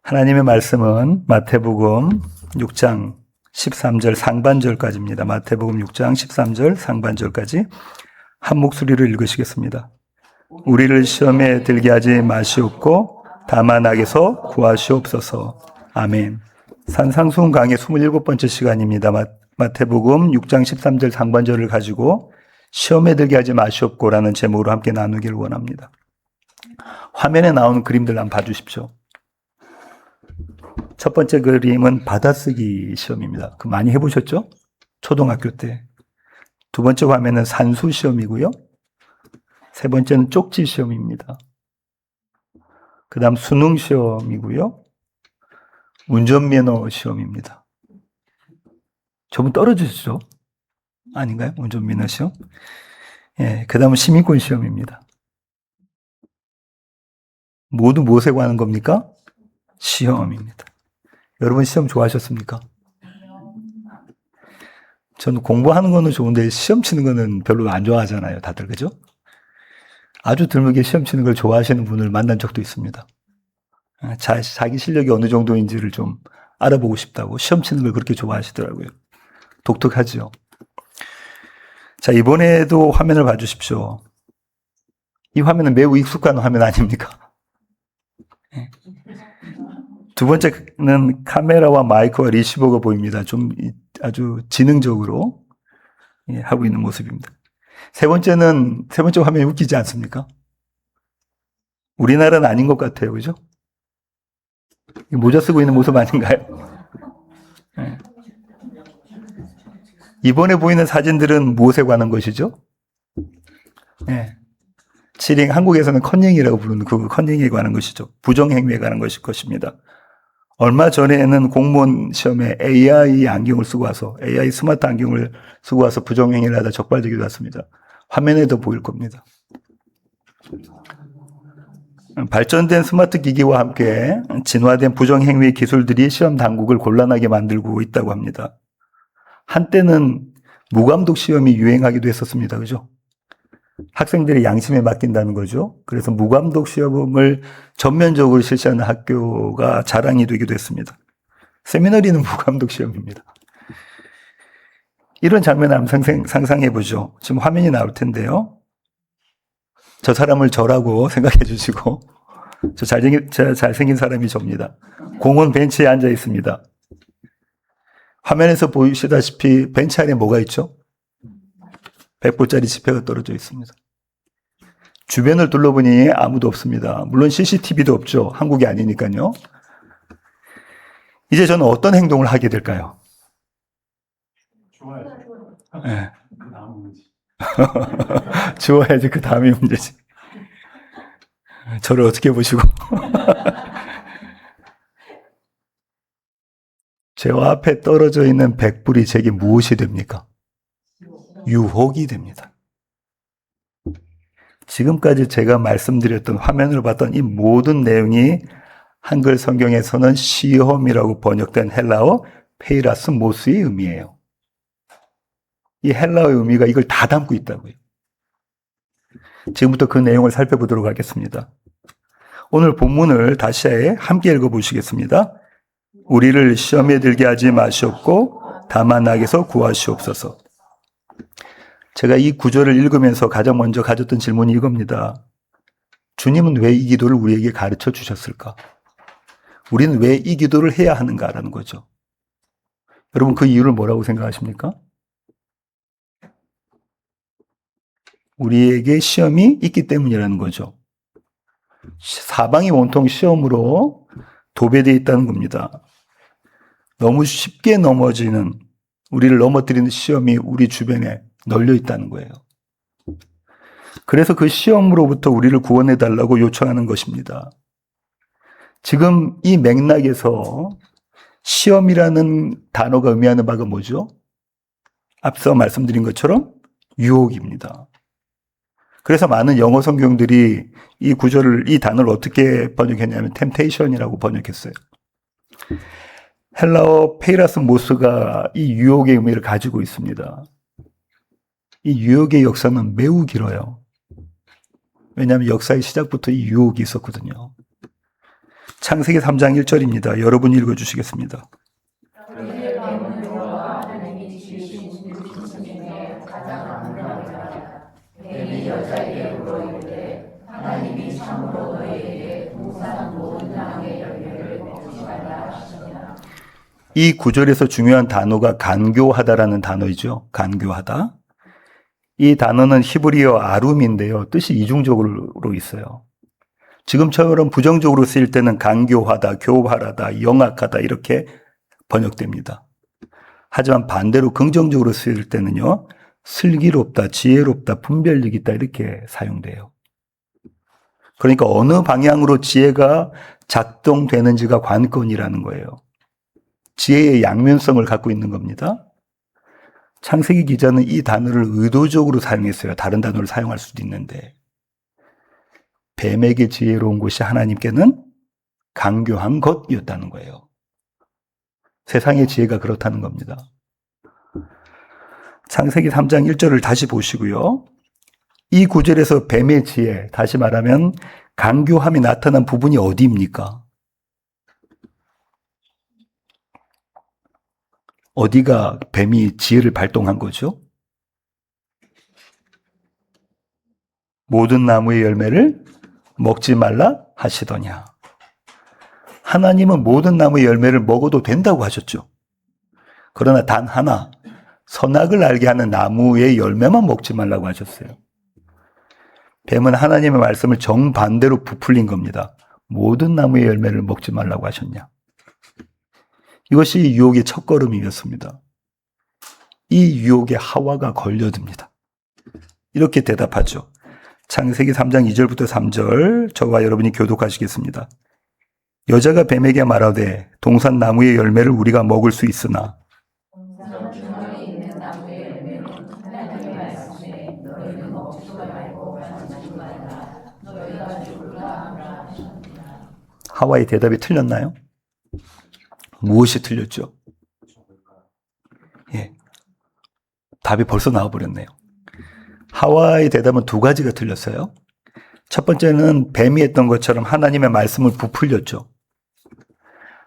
하나님의 말씀은 마태복음 6장 13절 상반절까지입니다. 마태복음 6장 13절 상반절까지 한 목소리로 읽으시겠습니다. 우리를 시험에 들게 하지 마시옵고 다만 악에서 구하시옵소서. 아멘. 산상수훈 강의 27번째 시간입니다. 마태복음 6장 13절 상반절을 가지고 시험에 들게 하지 마시옵고라는 제목으로 함께 나누기를 원합니다. 화면에 나오는 그림들 한번 봐주십시오. 첫 번째 그림은 받아쓰기 시험입니다. 그 많이 해보셨죠? 초등학교 때. 두 번째 화면은 산수 시험이고요. 세 번째는 쪽지 시험입니다. 그 다음 수능 시험이고요. 운전면허 시험입니다. 저분 떨어지시죠? 아닌가요? 운전면허 시험? 예, 그 다음은 시민권 시험입니다. 모두 무엇에 관한 겁니까? 시험입니다. 여러분 시험 좋아하셨습니까? 저는 공부하는 거는 좋은데 시험 치는 거는 별로 안 좋아하잖아요. 다들, 그죠? 아주 드물게 시험 치는 걸 좋아하시는 분을 만난 적도 있습니다. 자기 실력이 어느 정도인지를 좀 알아보고 싶다고 시험 치는 걸 그렇게 좋아하시더라고요. 독특하죠. 자, 이번에도 화면을 봐주십시오. 이 화면은 매우 익숙한 화면 아닙니까? 두 번째는 카메라와 마이크와 리시버가 보입니다. 좀 아주 지능적으로 하고 있는 모습입니다. 세 번째 화면이 웃기지 않습니까? 우리나라는 아닌 것 같아요. 그죠? 모자 쓰고 있는 모습 아닌가요? 네. 이번에 보이는 사진들은 무엇에 관한 것이죠? 네. 치링, 한국에서는 컨닝이라고 부르는 그 컨닝에 관한 것이죠. 부정행위에 관한 것입니다. 얼마 전에는 공무원 시험에 AI 안경을 쓰고 와서, AI 스마트 안경을 쓰고 와서 부정행위를 하다 적발되기도 했습니다. 화면에도 보일 겁니다. 발전된 스마트 기기와 함께 진화된 부정행위 기술들이 시험 당국을 곤란하게 만들고 있다고 합니다. 한때는 무감독 시험이 유행하기도 했었습니다. 그죠? 학생들이 양심에 맡긴다는 거죠. 그래서 무감독 시험을 전면적으로 실시하는 학교가 자랑이 되기도 했습니다. 세미너리는 무감독 시험입니다. 이런 장면을 한번 상상해 보죠. 지금 화면이 나올 텐데요. 저 사람을 저라고 생각해 주시고, 잘생긴 사람이 저입니다. 공원 벤치에 앉아 있습니다. 화면에서 보시다시피 벤치 안에 뭐가 있죠? 100불짜리 지폐가 떨어져 있습니다. 주변을 둘러보니 아무도 없습니다. 물론 CCTV도 없죠. 한국이 아니니까요. 이제 저는 어떤 행동을 하게 될까요? 좋아요. 네. 그 다음 문제. 지워야지 그 다음이 문제지. 저를 어떻게 보시고. 제 앞에 떨어져 있는 100불이 제게 무엇이 됩니까? 유혹이 됩니다. 지금까지 제가 말씀드렸던 화면으로 봤던 이 모든 내용이 한글 성경에서는 시험이라고 번역된 헬라어 페이라스 모스의 의미예요. 이 헬라어의 의미가 이걸 다 담고 있다고요. 지금부터 그 내용을 살펴보도록 하겠습니다. 오늘 본문을 다시 함께 읽어보시겠습니다. 우리를 시험에 들게 하지 마시옵고 다만 악에서 구하시옵소서. 제가 이 구절을 읽으면서 가장 먼저 가졌던 질문이 이겁니다. 주님은 왜 이 기도를 우리에게 가르쳐 주셨을까? 우리는 왜 이 기도를 해야 하는가라는 거죠. 여러분 그 이유를 뭐라고 생각하십니까? 우리에게 시험이 있기 때문이라는 거죠. 사방이 온통 시험으로 도배되어 있다는 겁니다. 너무 쉽게 넘어지는, 우리를 넘어뜨리는 시험이 우리 주변에 널려 있다는 거예요. 그래서 그 시험으로부터 우리를 구원해 달라고 요청하는 것입니다. 지금 이 맥락에서 시험이라는 단어가 의미하는 바가 뭐죠? 앞서 말씀드린 것처럼 유혹입니다. 그래서 많은 영어 성경들이 이 구절을, 이 단어를 어떻게 번역했냐면 temptation이라고 번역했어요. 헬라어 페이라스 모스가 이 유혹의 의미를 가지고 있습니다. 이 유혹의 역사는 매우 길어요. 왜냐하면 역사의 시작부터 이 유혹이 있었거든요. 창세기 3장 1절입니다. 여러분이 읽어주시겠습니다. 이 구절에서 중요한 단어가 간교하다라는 단어이죠. 간교하다. 이 단어는 히브리어 아룸인데요. 뜻이 이중적으로 있어요. 지금처럼 부정적으로 쓰일 때는 간교하다, 교활하다, 영악하다 이렇게 번역됩니다. 하지만 반대로 긍정적으로 쓰일 때는요. 슬기롭다, 지혜롭다, 분별력 있다 이렇게 사용돼요. 그러니까 어느 방향으로 지혜가 작동되는지가 관건이라는 거예요. 지혜의 양면성을 갖고 있는 겁니다. 창세기 기자는 이 단어를 의도적으로 사용했어요. 다른 단어를 사용할 수도 있는데 뱀에게 지혜로운 것이 하나님께는 간교한 것이었다는 거예요. 세상의 지혜가 그렇다는 겁니다. 창세기 3장 1절을 다시 보시고요. 이 구절에서 뱀의 지혜, 다시 말하면 간교함이 나타난 부분이 어디입니까? 어디가 뱀이 지혜를 발동한 거죠? 모든 나무의 열매를 먹지 말라 하시더냐. 하나님은 모든 나무의 열매를 먹어도 된다고 하셨죠. 그러나 단 하나, 선악을 알게 하는 나무의 열매만 먹지 말라고 하셨어요. 뱀은 하나님의 말씀을 정반대로 부풀린 겁니다. 모든 나무의 열매를 먹지 말라고 하셨냐. 이것이 유혹의 첫걸음이었습니다. 이 유혹에 하와가 걸려듭니다. 이렇게 대답하죠. 창세기 3장 2절부터 3절 저와 여러분이 교독하시겠습니다. 여자가 뱀에게 말하되 동산 나무의 열매를 우리가 먹을 수 있으나 하와의 대답이 틀렸나요? 무엇이 틀렸죠? 예. 답이 벌써 나와버렸네요. 하와의 대답은 두 가지가 틀렸어요. 첫 번째는 뱀이 했던 것처럼 하나님의 말씀을 부풀렸죠.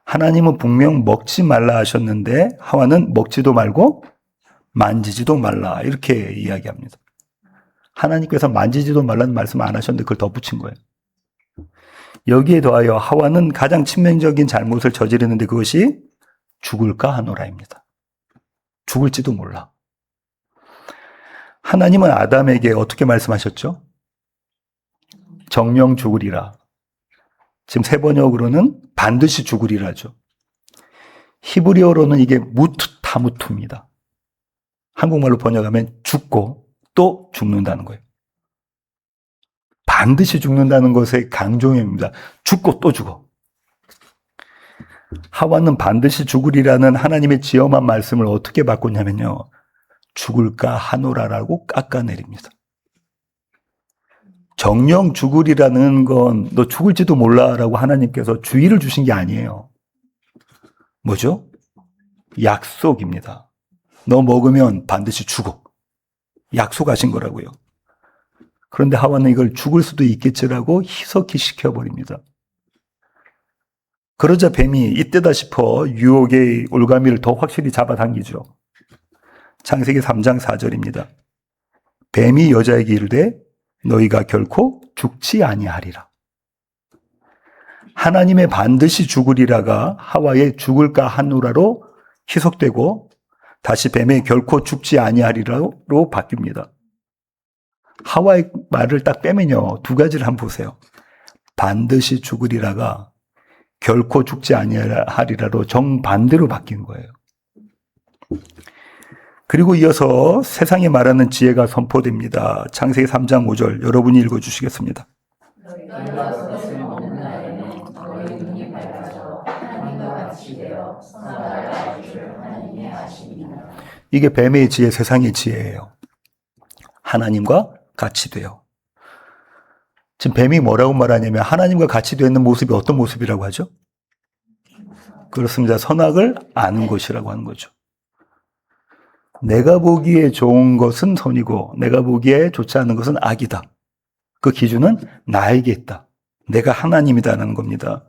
하나님은 분명 먹지 말라 하셨는데 하와는 먹지도 말고 만지지도 말라 이렇게 이야기합니다. 하나님께서 만지지도 말라는 말씀 안 하셨는데 그걸 덧붙인 거예요. 여기에 더하여 하와는 가장 치명적인 잘못을 저지르는데 그것이 죽을까 하노라입니다. 죽을지도 몰라. 하나님은 아담에게 어떻게 말씀하셨죠? 정령 죽으리라. 지금 세 번역으로는 반드시 죽으리라죠. 히브리어로는 이게 무투타무투입니다. 한국말로 번역하면 죽고 또 죽는다는 거예요. 반드시 죽는다는 것의 강조입니다. 죽고 또 죽어. 하와는 반드시 죽으리라는 하나님의 지엄한 말씀을 어떻게 바꿨냐면요. 죽을까 하노라라고 깎아내립니다. 정령 죽으리라는 건 너 죽을지도 몰라라고 하나님께서 주의를 주신 게 아니에요. 뭐죠? 약속입니다. 너 먹으면 반드시 죽어. 약속하신 거라고요. 그런데 하와는 이걸 죽을 수도 있겠지라고 희석히 시켜버립니다. 그러자 뱀이 이때다 싶어 유혹의 올가미를 더 확실히 잡아당기죠. 창세기 3장 4절입니다. 뱀이 여자에게 이르되 너희가 결코 죽지 아니하리라. 하나님의 반드시 죽으리라가 하와의 죽을까 하노라로 희석되고 다시 뱀의 결코 죽지 아니하리라로 바뀝니다. 하와의 말을 딱 빼면요. 두 가지를 한번 보세요. 반드시 죽으리라가 결코 죽지 아니하리라로 정반대로 바뀐 거예요. 그리고 이어서 세상에 말하는 지혜가 선포됩니다. 창세기 3장 5절 여러분이 읽어주시겠습니다. 이게 뱀의 지혜, 세상의 지혜예요. 하나님과 같이 돼요. 지금 뱀이 뭐라고 말하냐면 하나님과 같이 되는 모습이 어떤 모습이라고 하죠? 그렇습니다. 선악을 아는 것이라고 하는 거죠. 내가 보기에 좋은 것은 선이고 내가 보기에 좋지 않은 것은 악이다. 그 기준은 나에게 있다. 내가 하나님이다라는 겁니다.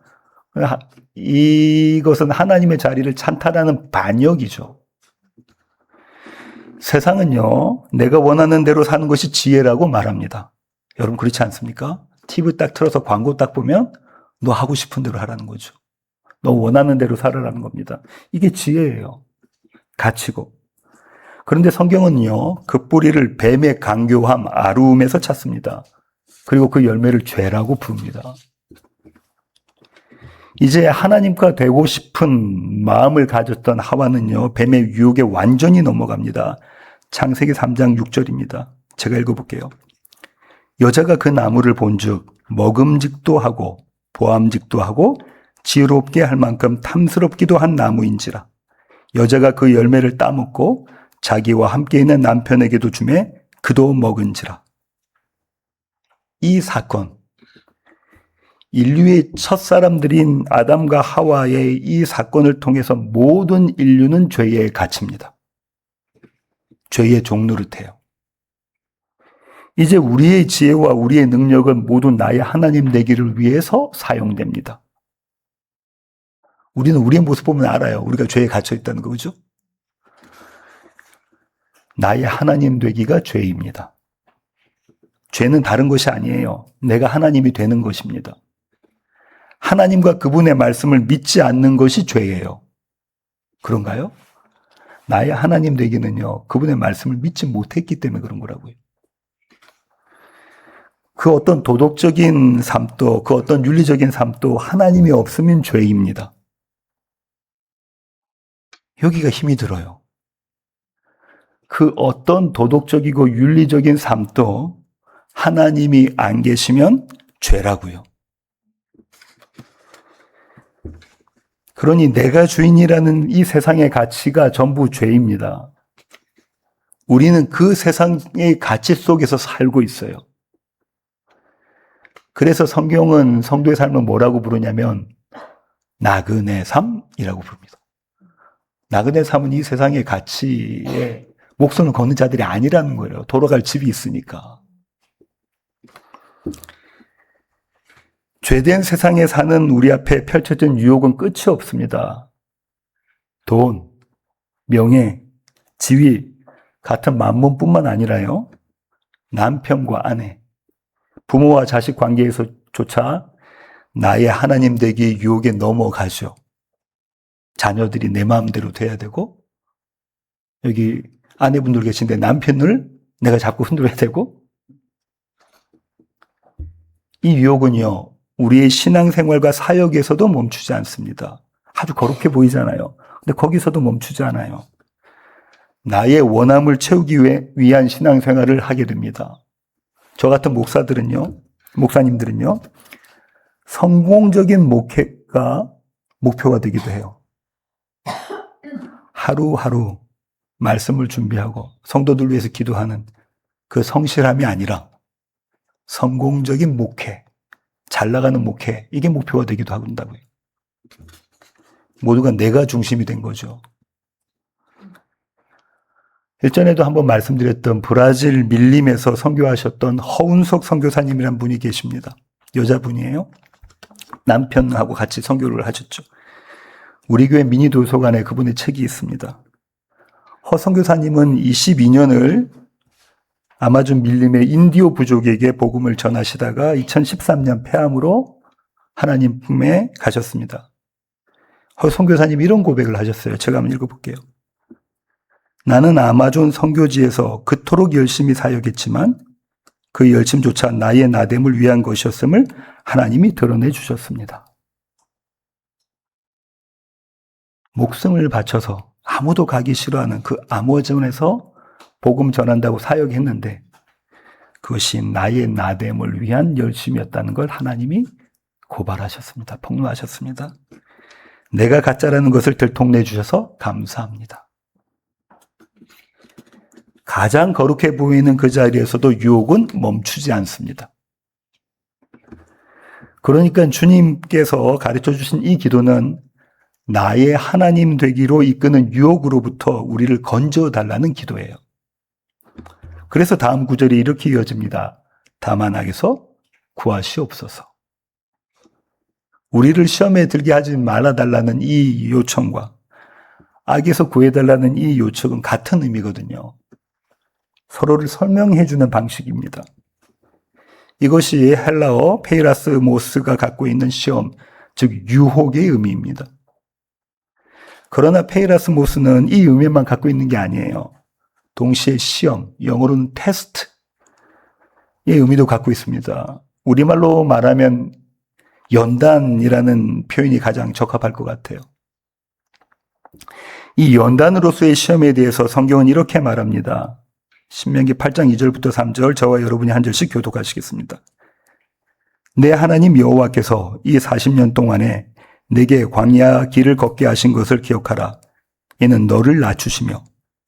이것은 하나님의 자리를 찬탈하는 반역이죠. 세상은요, 내가 원하는 대로 사는 것이 지혜라고 말합니다. 여러분 그렇지 않습니까? TV 딱 틀어서 광고 딱 보면 너 하고 싶은 대로 하라는 거죠. 너 원하는 대로 살아라는 겁니다. 이게 지혜예요. 가치고. 그런데 성경은요, 그 뿌리를 뱀의 강교함, 아루움에서 찾습니다. 그리고 그 열매를 죄라고 부릅니다. 이제 하나님과 되고 싶은 마음을 가졌던 하와는요, 뱀의 유혹에 완전히 넘어갑니다. 창세기 3장 6절입니다. 제가 읽어볼게요. 여자가 그 나무를 본즉 먹음직도 하고 보암직도 하고 지혜롭게 할 만큼 탐스럽기도 한 나무인지라. 여자가 그 열매를 따먹고 자기와 함께 있는 남편에게도 주매 그도 먹은지라. 이 사건, 인류의 첫사람들인 아담과 하와의 이 사건을 통해서 모든 인류는 죄에 갇힙니다. 죄의 종노릇해요. 이제 우리의 지혜와 우리의 능력은 모두 나의 하나님 되기를 위해서 사용됩니다. 우리는 우리의 모습 보면 알아요. 우리가 죄에 갇혀 있다는 거죠. 나의 하나님 되기가 죄입니다. 죄는 다른 것이 아니에요. 내가 하나님이 되는 것입니다. 하나님과 그분의 말씀을 믿지 않는 것이 죄예요. 그런가요? 나의 하나님 되기는요, 그분의 말씀을 믿지 못했기 때문에 그런 거라고요. 그 어떤 도덕적인 삶도, 그 어떤 윤리적인 삶도 하나님이 없으면 죄입니다. 여기가 힘이 들어요. 그 어떤 도덕적이고 윤리적인 삶도 하나님이 안 계시면 죄라고요. 그러니 내가 주인이라는 이 세상의 가치가 전부 죄입니다. 우리는 그 세상의 가치 속에서 살고 있어요. 그래서 성경은 성도의 삶을 뭐라고 부르냐면 나그네 삶이라고 부릅니다. 나그네 삶은 이 세상의 가치에 목숨을 거는 자들이 아니라는 거예요. 돌아갈 집이 있으니까. 죄된 세상에 사는 우리 앞에 펼쳐진 유혹은 끝이 없습니다. 돈, 명예, 지위 같은 만문뿐만 아니라요. 남편과 아내, 부모와 자식 관계에서조차 나의 하나님 되기 유혹에 넘어가죠. 자녀들이 내 마음대로 돼야 되고, 여기 아내분들 계신데 남편을 내가 자꾸 흔들어야 되고, 이 유혹은요, 우리의 신앙생활과 사역에서도 멈추지 않습니다. 아주 거룩해 보이잖아요. 근데 거기서도 멈추지 않아요. 나의 원함을 채우기 위한 신앙생활을 하게 됩니다. 저 같은 목사님들은요, 성공적인 목회가 목표가 되기도 해요. 하루하루 말씀을 준비하고 성도들 위해서 기도하는 그 성실함이 아니라 성공적인 목회, 잘 나가는 목회, 이게 목표가 되기도 한다고요. 모두가 내가 중심이 된 거죠. 일전에도 한번 말씀드렸던 브라질 밀림에서 선교하셨던 허운석 선교사님이란 분이 계십니다. 여자분이에요. 남편하고 같이 선교를 하셨죠. 우리 교회 미니 도서관에 그분의 책이 있습니다. 허 선교사님은 22년을 아마존 밀림의 인디오 부족에게 복음을 전하시다가 2013년 폐암으로 하나님 품에 가셨습니다. 허 선교사님이 이런 고백을 하셨어요. 제가 한번 읽어볼게요. 나는 아마존 선교지에서 그토록 열심히 사역했지만 그 열심조차 나의 나됨을 위한 것이었음을 하나님이 드러내 주셨습니다. 목숨을 바쳐서 아무도 가기 싫어하는 그 아마존에서 복음 전한다고 사역했는데 그것이 나의 나됨을 위한 열심이었다는 걸 하나님이 고발하셨습니다. 폭로하셨습니다. 내가 가짜라는 것을 들통내 주셔서 감사합니다. 가장 거룩해 보이는 그 자리에서도 유혹은 멈추지 않습니다. 그러니까 주님께서 가르쳐 주신 이 기도는 나의 하나님 되기로 이끄는 유혹으로부터 우리를 건져달라는 기도예요. 그래서 다음 구절이 이렇게 이어집니다. 다만 악에서 구하시옵소서. 우리를 시험에 들게 하지 말아달라는 이 요청과 악에서 구해달라는 이 요청은 같은 의미거든요. 서로를 설명해주는 방식입니다. 이것이 헬라어 페이라스모스가 갖고 있는 시험, 즉 유혹의 의미입니다. 그러나 페이라스모스는 이 의미만 갖고 있는 게 아니에요. 동시에 시험, 영어로는 테스트의 의미도 갖고 있습니다. 우리말로 말하면 연단이라는 표현이 가장 적합할 것 같아요. 이 연단으로서의 시험에 대해서 성경은 이렇게 말합니다. 신명기 8장 2절부터 3절, 저와 여러분이 한 절씩 교독하시겠습니다. 내 하나님 여호와께서 이 40년 동안에 내게 광야 길을 걷게 하신 것을 기억하라. 이는 너를 낮추시며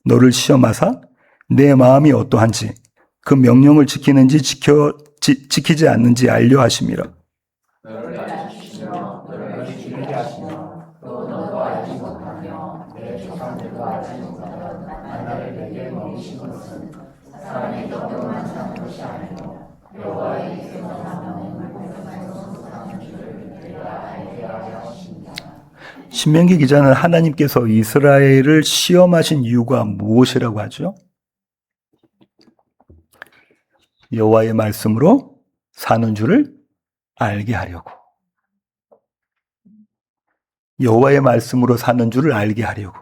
너를 시험하사 내 마음이 어떠한지 그 명령을 지키는지 지키지 않는지 알려 하심이라. 너를 낮추시며 너를 지키게 하시며 또 너도 알지 못하며 내 조상들도 알지 못하던 만나를 내게 먹이신 것은 사람의 덕으로만 사는 것이 아니요 여호와의 이름으로 사는 물고기만으로 사는 줄을 내가 알게 하려 하십니다. 신명기 기자는 하나님께서 이스라엘을 시험하신 이유가 무엇이라고 하죠? 여호와의 말씀으로 사는 줄을 알게 하려고. 여호와의 말씀으로 사는 줄을 알게 하려고.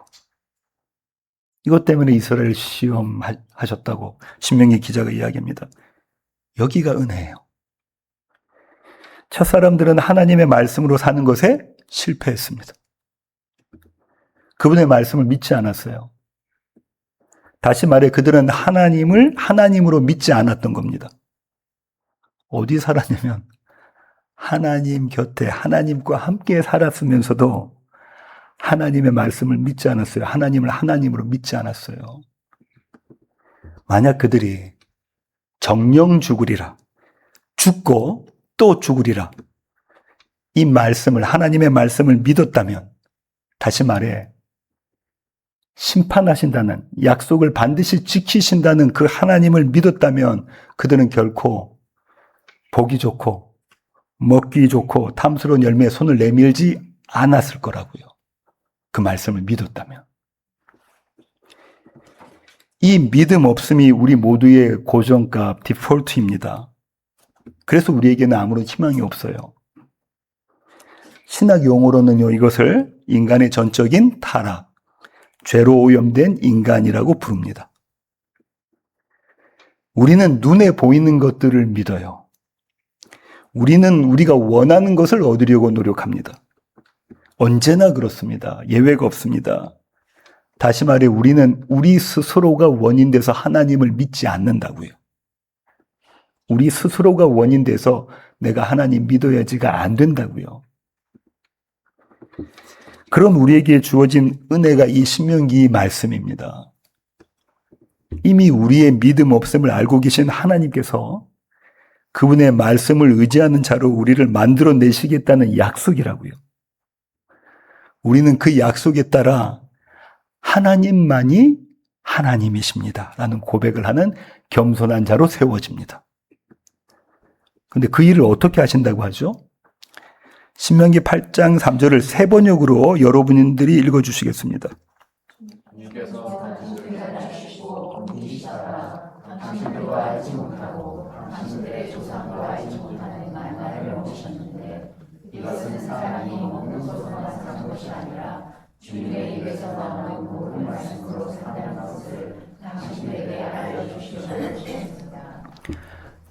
이것 때문에 이스라엘 시험하셨다고 신명기 기자가 이야기합니다. 여기가 은혜예요. 첫사람들은 하나님의 말씀으로 사는 것에 실패했습니다. 그분의 말씀을 믿지 않았어요. 다시 말해 그들은 하나님을 하나님으로 믿지 않았던 겁니다. 어디 살았냐면 하나님 곁에 하나님과 함께 살았으면서도 하나님의 말씀을 믿지 않았어요. 하나님을 하나님으로 믿지 않았어요. 만약 그들이 정령 죽으리라, 죽고 또 죽으리라, 이 말씀을, 하나님의 말씀을 믿었다면, 다시 말해 심판하신다는, 약속을 반드시 지키신다는 그 하나님을 믿었다면 그들은 결코 보기 좋고 먹기 좋고 탐스러운 열매에 손을 내밀지 않았을 거라고요. 그 말씀을 믿었다면. 이 믿음 없음이 우리 모두의 고정값, 디폴트입니다. 그래서 우리에게는 아무런 희망이 없어요. 신학 용어로는요, 이것을 인간의 전적인 타락, 죄로 오염된 인간이라고 부릅니다. 우리는 눈에 보이는 것들을 믿어요. 우리는 우리가 원하는 것을 얻으려고 노력합니다. 언제나 그렇습니다. 예외가 없습니다. 다시 말해 우리는 우리 스스로가 원인돼서 하나님을 믿지 않는다고요. 우리 스스로가 원인돼서 내가 하나님 믿어야지가 안 된다고요. 그런 우리에게 주어진 은혜가 이 신명기 말씀입니다. 이미 우리의 믿음 없음을 알고 계신 하나님께서 그분의 말씀을 의지하는 자로 우리를 만들어내시겠다는 약속이라고요. 우리는 그 약속에 따라 하나님만이 하나님이십니다 라는 고백을 하는 겸손한 자로 세워집니다. 그런데 그 일을 어떻게 하신다고 하죠? 신명기 8장 3절을 세 번역으로 여러분들이 읽어주시겠습니다. 주께서 당신들을 낮추시고 미시다가 당신들도 알지 못하고 당신들의 조상도 알지 못하는 만나를 먹으셨는데 이것은 사람이 먹는 것으로만 사는 것이 아니라 주님의 입에서 나오는 모든 말씀으로 사는 것을 당신에게 알려주시옵소서.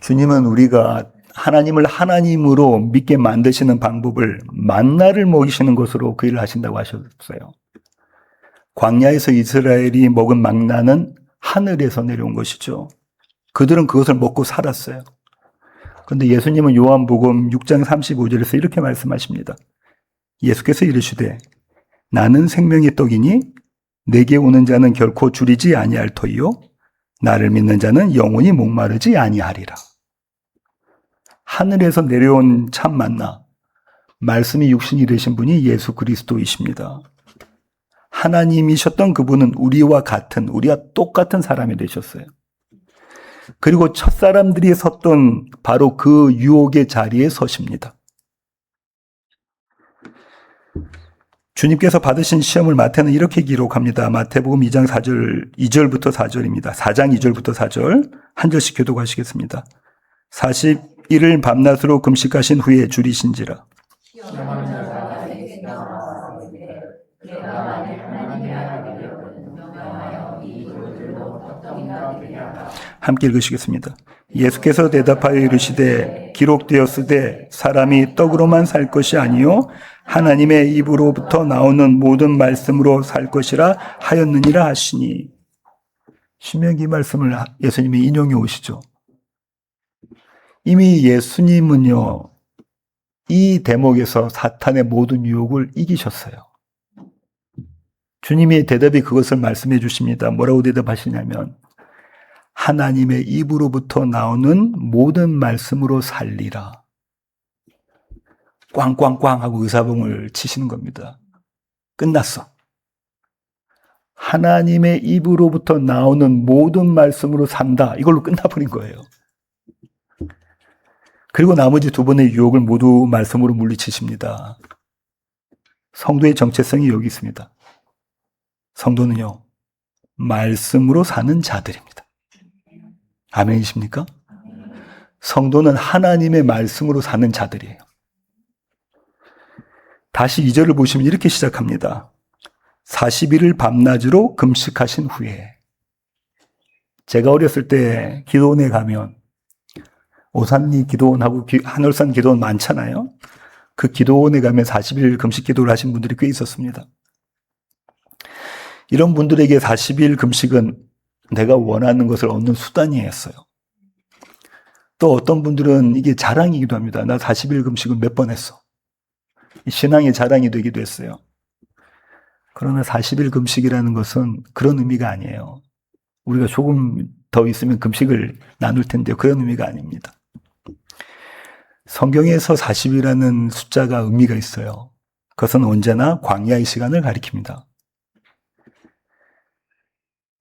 주님은 우리가 하나님을 하나님으로 믿게 만드시는 방법을 만나를 먹이시는 것으로 그 일을 하신다고 하셨어요. 광야에서 이스라엘이 먹은 만나는 하늘에서 내려온 것이죠. 그들은 그것을 먹고 살았어요. 그런데 예수님은 요한복음 6장 35절에서 이렇게 말씀하십니다. 예수께서 이르시되 나는 생명의 떡이니 내게 오는 자는 결코 줄이지 아니할 터이요 나를 믿는 자는 영원히 목마르지 아니하리라. 하늘에서 내려온 참 만나, 말씀이 육신이 되신 분이 예수 그리스도이십니다. 하나님이셨던 그분은 우리와 똑같은 사람이 되셨어요. 그리고 첫사람들이 섰던 바로 그 유혹의 자리에 서십니다. 주님께서 받으신 시험을 마태는 이렇게 기록합니다. 마태복음 2장 2절부터 4절입니다. 4장 2절부터 4절 한 절씩 교독하시겠습니다. 40일을 밤낮으로 금식하신 후에 줄이신지라. 시험하는 자가 내게 나와서이르되 내가 만일 하나님의 아들이거든 명하여 이 돌들로 떡덩이가 되게 하라. 함께 읽으시겠습니다. 예수께서 대답하여 이르시되 기록되었으되 사람이 떡으로만 살 것이 아니요 하나님의 입으로부터 나오는 모든 말씀으로 살 것이라 하였느니라 하시니. 신명기 말씀을 예수님이 인용해 오시죠. 이미 예수님은요, 이 대목에서 사탄의 모든 유혹을 이기셨어요. 주님의 대답이 그것을 말씀해 주십니다. 뭐라고 대답하시냐면 하나님의 입으로부터 나오는 모든 말씀으로 살리라. 꽝꽝꽝 하고 의사봉을 치시는 겁니다. 끝났어. 하나님의 입으로부터 나오는 모든 말씀으로 산다. 이걸로 끝나버린 거예요. 그리고 나머지 두 번의 유혹을 모두 말씀으로 물리치십니다. 성도의 정체성이 여기 있습니다. 성도는요, 말씀으로 사는 자들입니다. 아멘이십니까? 성도는 하나님의 말씀으로 사는 자들이에요. 다시 2절을 보시면 이렇게 시작합니다. 40일을 밤낮으로 금식하신 후에. 제가 어렸을 때 기도원에 가면 오산리 기도원하고 한월산 기도원 많잖아요. 그 기도원에 가면 40일 금식 기도를 하신 분들이 꽤 있었습니다. 이런 분들에게 40일 금식은 내가 원하는 것을 얻는 수단이었어요. 또 어떤 분들은 이게 자랑이기도 합니다. 나 40일 금식은 몇 번 했어. 신앙의 자랑이 되기도 했어요. 그러나 40일 금식이라는 것은 그런 의미가 아니에요. 우리가 조금 더 있으면 금식을 나눌 텐데 그런 의미가 아닙니다. 성경에서 40이라는 숫자가 의미가 있어요. 그것은 언제나 광야의 시간을 가리킵니다.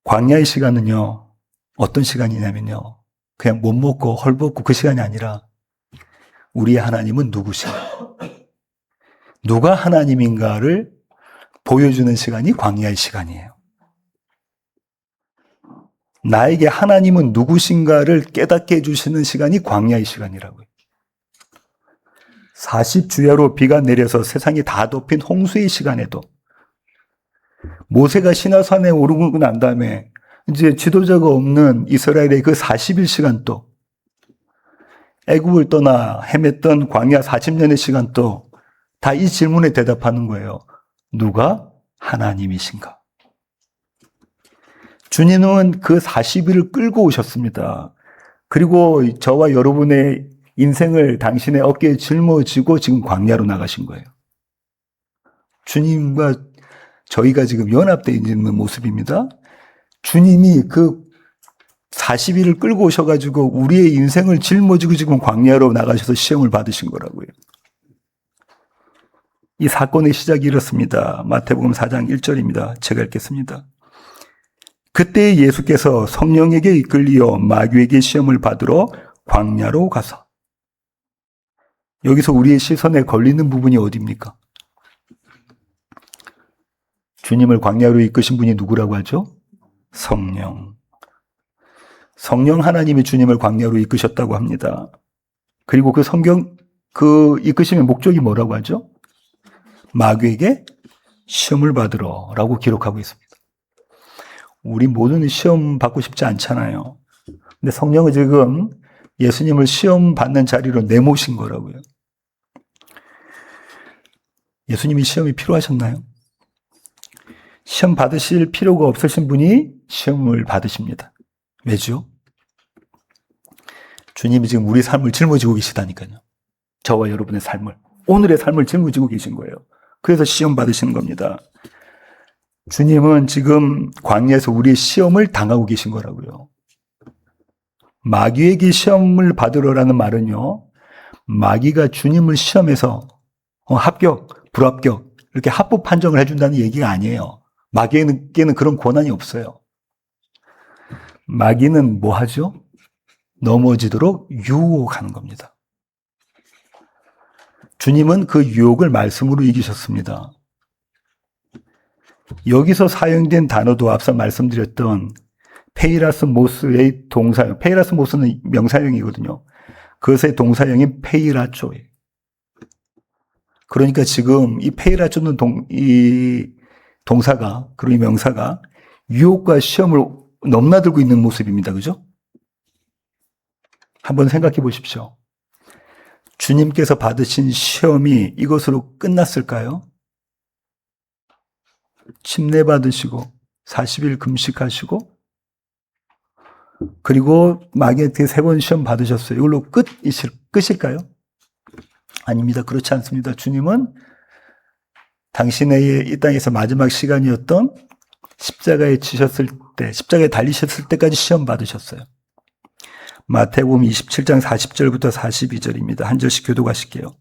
광야의 시간은요, 어떤 시간이냐면요, 그냥 못 먹고 헐벗고 그 시간이 아니라 우리의 하나님은 누구신가? 누가 하나님인가를 보여주는 시간이 광야의 시간이에요. 나에게 하나님은 누구신가를 깨닫게 해주시는 시간이 광야의 시간이라고요. 40주야로 비가 내려서 세상이 다 덮인 홍수의 시간에도 모세가 시나산에 오르고 난 다음에 이제 지도자가 없는 이스라엘의 그 40일 시간도, 애굽을 떠나 헤맸던 광야 40년의 시간도 다 이 질문에 대답하는 거예요. 누가 하나님이신가? 주님은 그 40일을 끌고 오셨습니다. 그리고 저와 여러분의 인생을 당신의 어깨에 짊어지고 지금 광야로 나가신 거예요. 주님과 저희가 지금 연합되어 있는 모습입니다. 주님이 그 40일을 끌고 오셔가지고 우리의 인생을 짊어지고 지금 광야로 나가셔서 시험을 받으신 거라고요. 이 사건의 시작이 이렇습니다. 마태복음 4장 1절입니다. 제가 읽겠습니다. 그때 예수께서 성령에게 이끌리어 마귀에게 시험을 받으러 광야로 가서. 여기서 우리의 시선에 걸리는 부분이 어디입니까? 주님을 광야로 이끄신 분이 누구라고 하죠? 성령. 성령 하나님이 주님을 광야로 이끄셨다고 합니다. 그리고 그 이끄심의 목적이 뭐라고 하죠? 마귀에게 시험을 받으러 라고 기록하고 있습니다. 우리 모두는 시험 받고 싶지 않잖아요. 근데 성령은 지금 예수님을 시험 받는 자리로 내모신 거라고요. 예수님이 시험이 필요하셨나요? 시험 받으실 필요가 없으신 분이 시험을 받으십니다. 왜죠? 주님이 지금 우리 삶을 짊어지고 계시다니까요. 저와 여러분의 삶을, 오늘의 삶을 짊어지고 계신 거예요. 그래서 시험 받으시는 겁니다. 주님은 지금 광야에서 우리의 시험을 당하고 계신 거라고요. 마귀에게 시험을 받으러라는 말은요, 마귀가 주님을 시험해서 합격, 불합격 이렇게 합법 판정을 해준다는 얘기가 아니에요. 마귀에게는 그런 권한이 없어요. 마귀는 뭐 하죠? 넘어지도록 유혹하는 겁니다. 주님은 그 유혹을 말씀으로 이기셨습니다. 여기서 사용된 단어도 앞서 말씀드렸던 페이라스모스의 동사형, 페이라스모스는 명사형이거든요. 그것의 동사형인 페이라조예요. 그러니까 지금 이 페이라조는 이 동사가, 그리고 이 명사가 유혹과 시험을 넘나들고 있는 모습입니다. 그죠? 한번 생각해 보십시오. 주님께서 받으신 시험이 이것으로 끝났을까요? 침례 받으시고 40일 금식하시고 그리고 마게트 3번 시험 받으셨어요. 이걸로 끝일까요? 아닙니다. 그렇지 않습니다. 주님은 당신의 이 땅에서 마지막 시간이었던 십자가에 지셨을 때, 십자가에 달리셨을 때까지 시험 받으셨어요. 마태복음 27장 40절부터 42절입니다. 한 절씩 교독하실게요.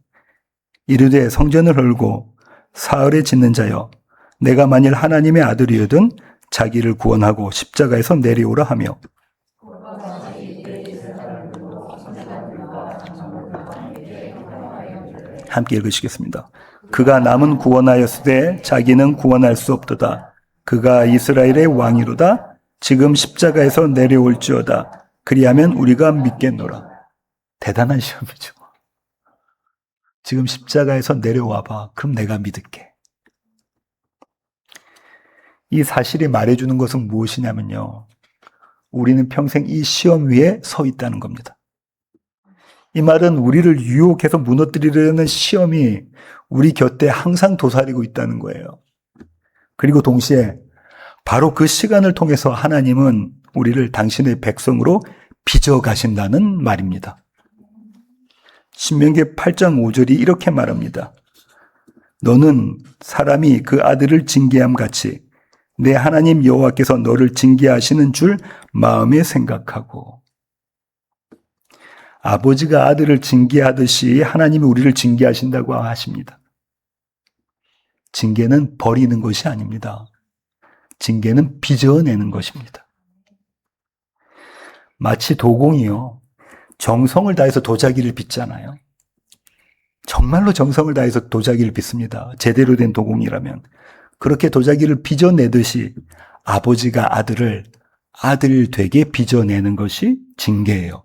이르되 성전을 헐고 사흘에 짓는 자여, 내가 만일 하나님의 아들이거든 자기를 구원하고 십자가에서 내려오라 하며. 함께 읽으시겠습니다. 그가 남은 구원하였으되 자기는 구원할 수 없도다. 그가 이스라엘의 왕이로다. 지금 십자가에서 내려올지어다. 그리하면 우리가 믿겠노라. 대단한 시험이죠. 지금 십자가에서 내려와봐. 그럼 내가 믿을게. 이 사실이 말해주는 것은 무엇이냐면요. 우리는 평생 이 시험 위에 서 있다는 겁니다. 이 말은 우리를 유혹해서 무너뜨리려는 시험이 우리 곁에 항상 도사리고 있다는 거예요. 그리고 동시에 바로 그 시간을 통해서 하나님은 우리를 당신의 백성으로 빚어가신다는 말입니다. 신명기 8장 5절이 이렇게 말합니다. 너는 사람이 그 아들을 징계함 같이 내 하나님 여호와께서 너를 징계하시는 줄 마음에 생각하고. 아버지가 아들을 징계하듯이 하나님이 우리를 징계하신다고 하십니다. 징계는 버리는 것이 아닙니다. 징계는 빚어내는 것입니다. 마치 도공이요. 정성을 다해서 도자기를 빚잖아요. 정말로 정성을 다해서 도자기를 빚습니다. 제대로 된 도공이라면. 그렇게 도자기를 빚어내듯이 아버지가 아들을 아들 되게 빚어내는 것이 징계예요.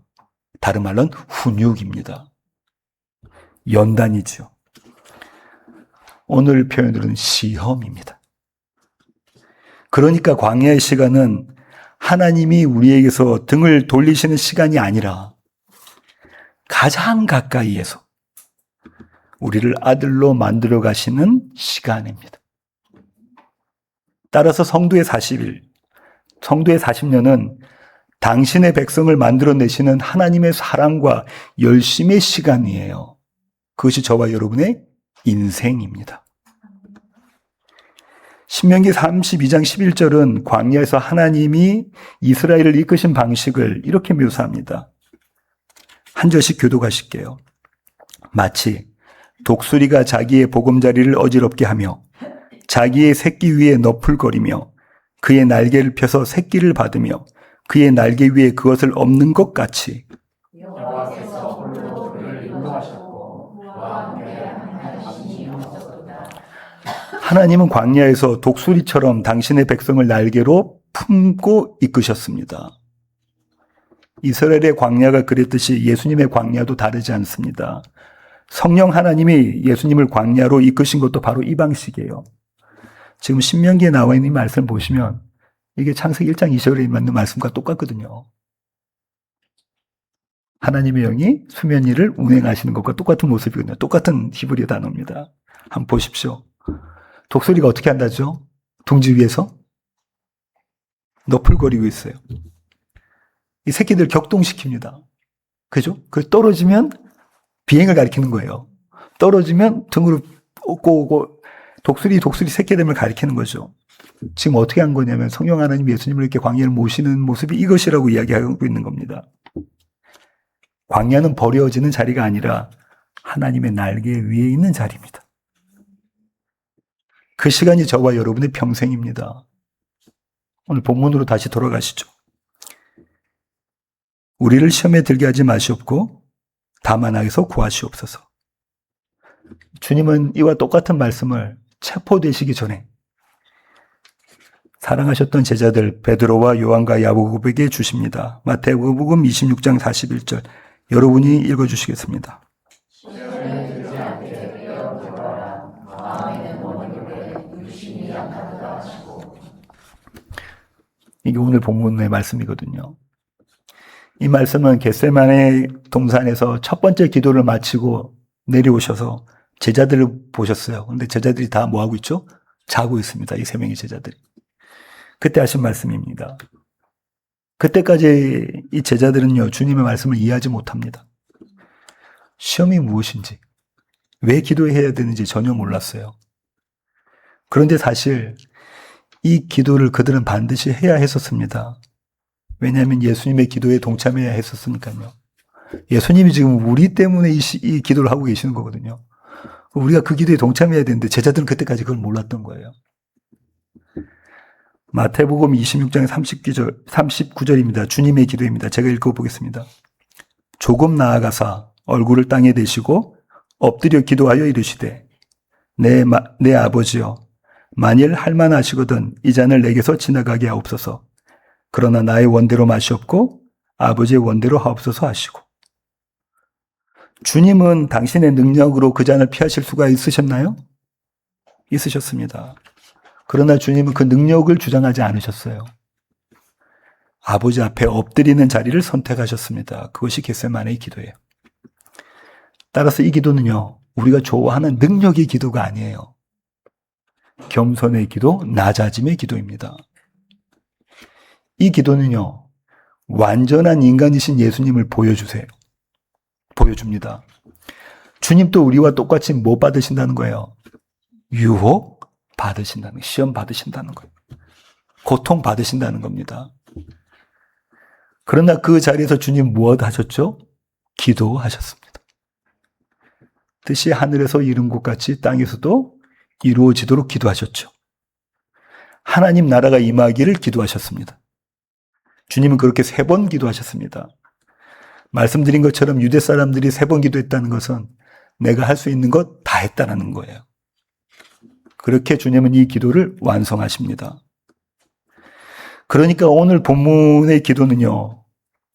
다른 말로는 훈육입니다. 연단이죠. 오늘 표현으로는 시험입니다. 그러니까 광야의 시간은 하나님이 우리에게서 등을 돌리시는 시간이 아니라 가장 가까이에서 우리를 아들로 만들어 가시는 시간입니다. 따라서 성도의 40일, 성도의 40년은 당신의 백성을 만들어내시는 하나님의 사랑과 열심의 시간이에요. 그것이 저와 여러분의 인생입니다. 신명기 32장 11절은 광야에서 하나님이 이스라엘을 이끄신 방식을 이렇게 묘사합니다. 한 절씩 교독하실게요. 마치 독수리가 자기의 보금자리를 어지럽게 하며 자기의 새끼 위에 너풀거리며 그의 날개를 펴서 새끼를 받으며 그의 날개 위에 그것을 엎는 것 같이 여호와께서 홀로 그를 인도하셨고 그와 함께 하나님이 없었도다. 하나님은 광야에서 독수리처럼 당신의 백성을 날개로 품고 이끄셨습니다. 이스라엘의 광야가 그랬듯이 예수님의 광야도 다르지 않습니다. 성령 하나님이 예수님을 광야로 이끄신 것도 바로 이 방식이에요. 지금 신명기에 나와 있는 이 말씀을 보시면 이게 창세기 1장 2절에 맞는 말씀과 똑같거든요. 하나님의 영이 수면 위를 운행하시는 것과 똑같은 모습이거든요. 똑같은 히브리 단어입니다. 한번 보십시오. 독수리가 어떻게 한다죠? 둥지 위에서 너풀거리고 있어요. 이 새끼들 격동시킵니다. 그죠? 그 떨어지면 비행을 가리키는 거예요. 떨어지면 등으로 오고 독수리 새끼됨을 가리키는 거죠. 지금 어떻게 한 거냐면 성령 하나님 예수님을 이렇게 광야를 모시는 모습이 이것이라고 이야기하고 있는 겁니다. 광야는 버려지는 자리가 아니라 하나님의 날개 위에 있는 자리입니다. 그 시간이 저와 여러분의 평생입니다. 오늘 본문으로 다시 돌아가시죠. 우리를 시험에 들게 하지 마시옵고 다만 악에서 구하시옵소서. 주님은 이와 똑같은 말씀을 체포되시기 전에 사랑하셨던 제자들 베드로와 요한과 야고보에게 주십니다. 마태복음 26장 41절 여러분이 읽어주시겠습니다. 시험에 들지 않게 깨어들어라. 마음에는 원하기를 육신이 약하다 하시고. 이게 오늘 본문의 말씀이거든요. 이 말씀은 겟세마네 동산에서 첫 번째 기도를 마치고 내려오셔서 제자들을 보셨어요. 그런데 제자들이 다 뭐하고 있죠? 자고 있습니다. 이 세 명의 제자들이. 그때 하신 말씀입니다. 그때까지 이 제자들은요, 주님의 말씀을 이해하지 못합니다. 시험이 무엇인지, 왜 기도해야 되는지 전혀 몰랐어요. 그런데 사실 이 기도를 그들은 반드시 해야 했었습니다. 왜냐하면 예수님의 기도에 동참해야 했었으니까요. 예수님이 지금 우리 때문에 이 기도를 하고 계시는 거거든요. 우리가 그 기도에 동참해야 되는데 제자들은 그때까지 그걸 몰랐던 거예요. 마태복음 26장 39절입니다. 주님의 기도입니다. 제가 읽어보겠습니다. 조금 나아가사 얼굴을 땅에 대시고 엎드려 기도하여 이르시되 내 아버지여 만일 할만하시거든 이 잔을 내게서 지나가게 하옵소서. 그러나 나의 원대로 마시옵고 아버지의 원대로 하옵소서 하시고. 주님은 당신의 능력으로 그 잔을 피하실 수가 있으셨나요? 있으셨습니다. 그러나 주님은 그 능력을 주장하지 않으셨어요. 아버지 앞에 엎드리는 자리를 선택하셨습니다. 그것이 겟세마네의 기도예요. 따라서 이 기도는요, 우리가 좋아하는 능력의 기도가 아니에요. 겸손의 기도, 낮아짐의 기도입니다. 이 기도는요, 완전한 인간이신 예수님을 보여줍니다. 주님도 우리와 똑같이 뭐 받으신다는 거예요? 유혹 받으신다는 거예요. 시험 받으신다는 거예요. 고통 받으신다는 겁니다. 그러나 그 자리에서 주님 무엇 하셨죠? 기도하셨습니다. 뜻이 하늘에서 이룬 것 같이 땅에서도 이루어지도록 기도하셨죠. 하나님 나라가 임하기를 기도하셨습니다. 주님은 그렇게 3번 기도하셨습니다. 말씀드린 것처럼 유대 사람들이 3번 기도했다는 것은 내가 할 수 있는 것 다 했다는 거예요. 그렇게 주님은 이 기도를 완성하십니다. 그러니까 오늘 본문의 기도는요,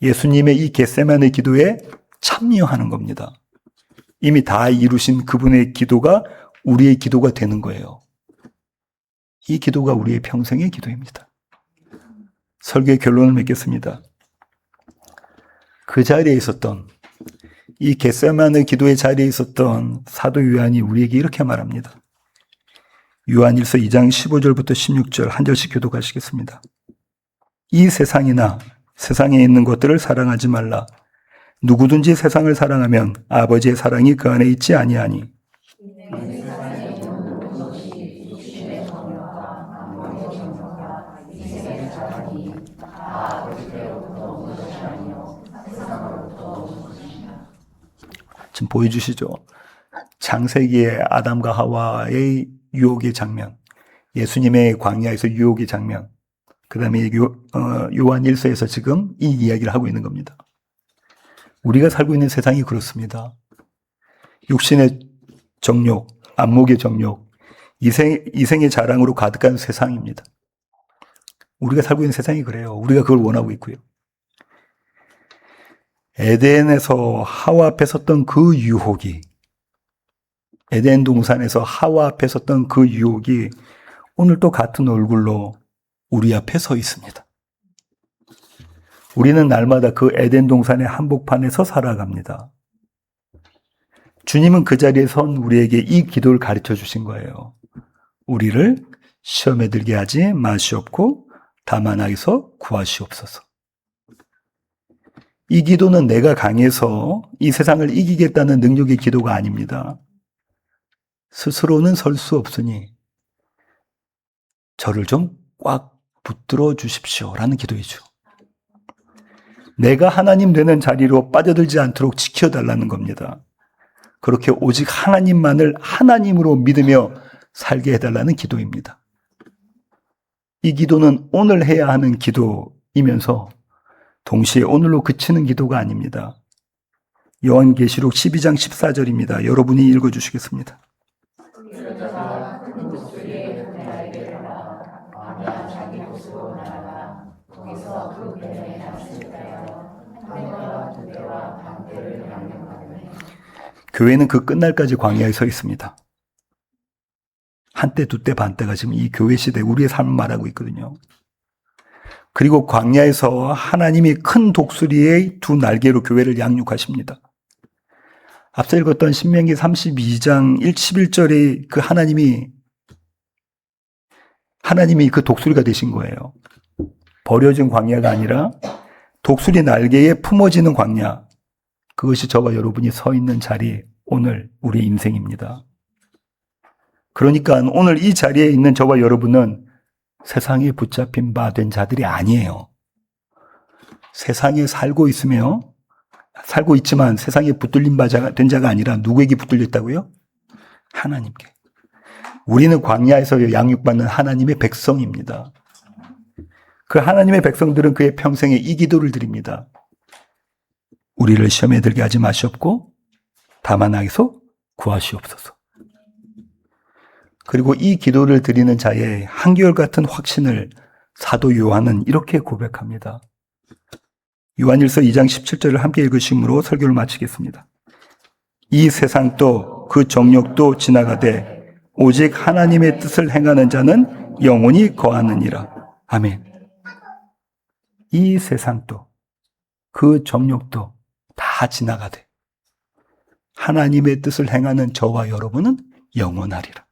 예수님의 이 겟세마네 기도에 참여하는 겁니다. 이미 다 이루신 그분의 기도가 우리의 기도가 되는 거예요. 이 기도가 우리의 평생의 기도입니다. 설교의 결론을 맺겠습니다. 그 자리에 있었던, 이 겟세마네 기도의 자리에 있었던 사도 요한이 우리에게 이렇게 말합니다. 요한일서 2장 15절부터 16절 한 절씩 교독하시겠습니다. 이 세상이나 세상에 있는 것들을 사랑하지 말라. 누구든지 세상을 사랑하면 아버지의 사랑이 그 안에 있지 아니하니. 지금 보여주시죠. 창세기의 아담과 하와의 유혹의 장면, 예수님의 광야에서 유혹의 장면, 그 다음에 요한 1서에서 지금 이 이야기를 하고 있는 겁니다. 우리가 살고 있는 세상이 그렇습니다. 육신의 정욕, 안목의 정욕, 이생의 자랑으로 가득한 세상입니다. 우리가 살고 있는 세상이 그래요. 우리가 그걸 원하고 있고요. 에덴에서 하와 앞에 섰던 그 유혹이, 에덴 동산에서 하와 앞에 섰던 그 유혹이 오늘 또 같은 얼굴로 우리 앞에 서 있습니다. 우리는 날마다 그 에덴 동산의 한복판에서 살아갑니다. 주님은 그 자리에 선 우리에게 이 기도를 가르쳐 주신 거예요. 우리를 시험에 들게 하지 마시옵고 다만 악에서 구하시옵소서. 이 기도는 내가 강해서 이 세상을 이기겠다는 능력의 기도가 아닙니다. 스스로는 설 수 없으니 저를 좀 꽉 붙들어 주십시오라는 기도이죠. 내가 하나님 되는 자리로 빠져들지 않도록 지켜달라는 겁니다. 그렇게 오직 하나님만을 하나님으로 믿으며 살게 해달라는 기도입니다. 이 기도는 오늘 해야 하는 기도이면서 동시에 오늘로 그치는 기도가 아닙니다. 요한계시록 12장 14절입니다. 여러분이 읽어주시겠습니다. 여자가 큰 독수리의 큰 날개를 받아 광야 자기 곳으로 날아가 거기서 그 배에 낯을 빼어 한때와 두 때와 반때를 양육하네. 교회는 그 끝날까지 광야에 서 있습니다. 한때, 두때, 반때가 지금 이 교회 시대 우리의 삶을 말하고 있거든요. 그리고 광야에서 하나님이 큰 독수리의 두 날개로 교회를 양육하십니다. 앞서 읽었던 신명기 32장 11절에 그 하나님이 그 독수리가 되신 거예요. 버려진 광야가 아니라 독수리 날개에 품어지는 광야. 그것이 저와 여러분이 서 있는 자리, 오늘 우리 인생입니다. 그러니까 오늘 이 자리에 있는 저와 여러분은 세상에 붙잡힌 바 된 자들이 아니에요. 세상에 살고 있지만 세상에 붙들린 바 된 자가 아니라 누구에게 붙들렸다고요? 하나님께. 우리는 광야에서 양육받는 하나님의 백성입니다. 그 하나님의 백성들은 그의 평생에 이 기도를 드립니다. 우리를 시험에 들게 하지 마시옵고 다만 악에서 구하시옵소서. 그리고 이 기도를 드리는 자의 한결같은 확신을 사도 요한은 이렇게 고백합니다. 요한일서 2장 17절을 함께 읽으심으로 설교를 마치겠습니다. 이 세상도 그 정욕도 지나가되 오직 하나님의 뜻을 행하는 자는 영원히 거하느니라. 아멘. 이 세상도 그 정욕도 다 지나가되 하나님의 뜻을 행하는 저와 여러분은 영원하리라.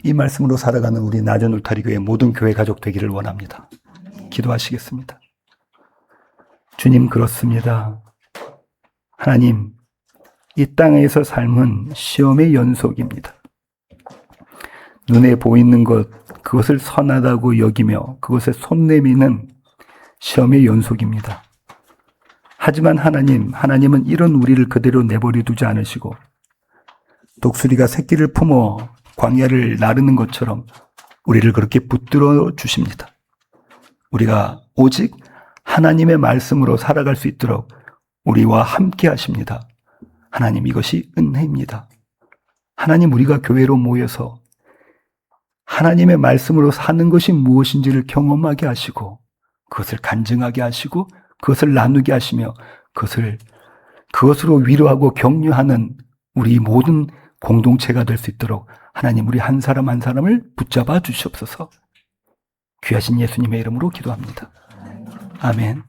이 말씀으로 살아가는 우리 낮은 울타리교회 모든 교회 가족 되기를 원합니다. 기도하시겠습니다. 주님, 그렇습니다. 하나님, 이 땅에서 삶은 시험의 연속입니다. 눈에 보이는 것, 그것을 선하다고 여기며 그것에 손내미는 시험의 연속입니다. 하지만 하나님은 이런 우리를 그대로 내버려 두지 않으시고 독수리가 새끼를 품어 광야를 나르는 것처럼 우리를 그렇게 붙들어 주십니다. 우리가 오직 하나님의 말씀으로 살아갈 수 있도록 우리와 함께 하십니다. 하나님, 이것이 은혜입니다. 하나님, 우리가 교회로 모여서 하나님의 말씀으로 사는 것이 무엇인지를 경험하게 하시고 그것을 간증하게 하시고 그것을 나누게 하시며 그것으로 위로하고 격려하는 우리 모든 공동체가 될 수 있도록 하나님, 우리 한 사람 한 사람을 붙잡아 주시옵소서. 귀하신 예수님의 이름으로 기도합니다. 아멘.